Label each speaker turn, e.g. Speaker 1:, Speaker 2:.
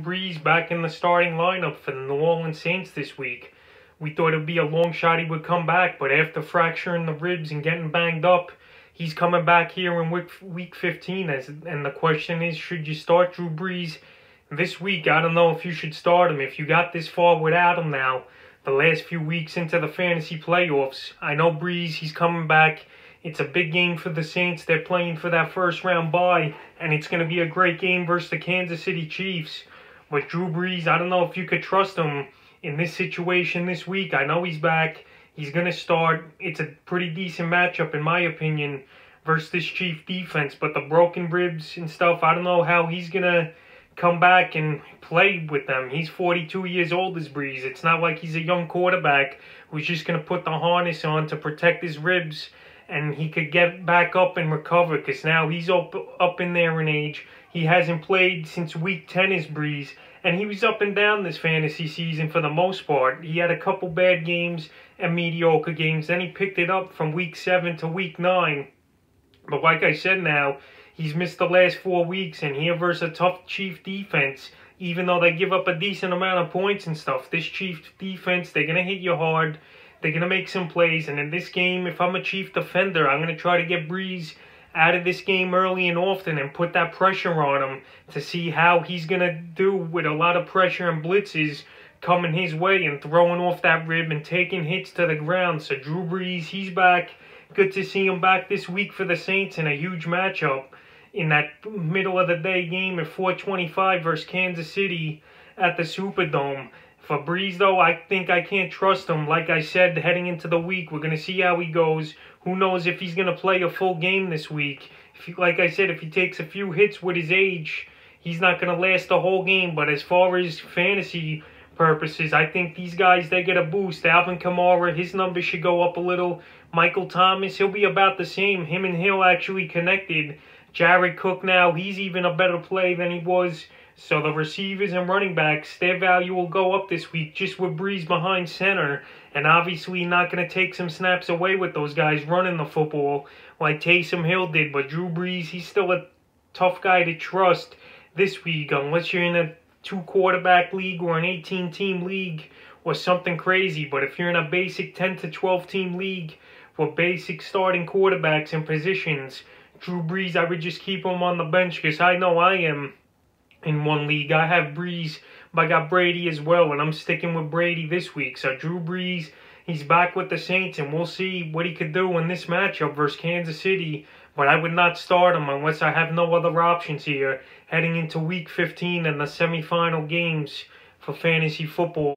Speaker 1: Brees back in the starting lineup for the New Orleans Saints this week. We thought it would be a long shot he would come back, but after fracturing the ribs and getting banged up, he's coming back here in week 15. And the question is, should you start Drew Brees this week? I don't know if you should start him. If you got this far without him now, the last few weeks into the fantasy playoffs, I know Brees, he's coming back. It's a big game for the Saints. They're playing for that first round bye, and it's going to be a great game versus the Kansas City Chiefs. But Drew Brees, I don't know if you could trust him in this situation this week. I know he's back. He's going to start. It's a pretty decent matchup, in my opinion, versus this Chief defense. But the broken ribs and stuff, I don't know how he's going to come back and play with them. He's 42 years old, as Brees. It's not like he's a young quarterback who's just going to put the harness on to protect his ribs and he could get back up and recover, because now he's up in there in age. He hasn't played since week 10 as Brees, and he was up and down this fantasy season for the most part. He had a couple bad games and mediocre games. Then he picked it up from week 7 to week 9. But like I said now, he's missed the last 4 weeks, and here versus a tough Chief defense, even though they give up a decent amount of points and stuff. This Chief defense, they're going to hit you hard. They're going to make some plays. And in this game, if I'm a Chief defender, I'm going to try to get Brees out of this game early and often and put that pressure on him to see how he's going to do with a lot of pressure and blitzes coming his way and throwing off that rib and taking hits to the ground. So Drew Brees, he's back. Good to see him back this week for the Saints in a huge matchup in that middle of the day game at 4:25 versus Kansas City at the Superdome. For Brees, though, I think I can't trust him. Like I said, heading into the week, we're going to see how he goes. Who knows if he's going to play a full game this week. Like I said, if he takes a few hits with his age, he's not going to last the whole game. But as far as fantasy purposes, I think these guys, they get a boost. Alvin Kamara, his numbers should go up a little. Michael Thomas, he'll be about the same. Him and Hill actually connected. Jared Cook now, he's even a better play than he was. So the receivers and running backs, their value will go up this week just with Brees behind center. And obviously not going to take some snaps away with those guys running the football like Taysom Hill did. But Drew Brees, he's still a tough guy to trust this week unless you're in a 2-quarterback league or an 18-team league or something crazy. But if you're in a basic 10 to 12-team league with basic starting quarterbacks and positions, Drew Brees, I would just keep him on the bench, because I know I am. In one league, I have Brees, but I got Brady as well, and I'm sticking with Brady this week. So Drew Brees, he's back with the Saints, and we'll see what he could do in this matchup versus Kansas City. But I would not start him unless I have no other options here heading into week 15 and the semifinal games for fantasy football.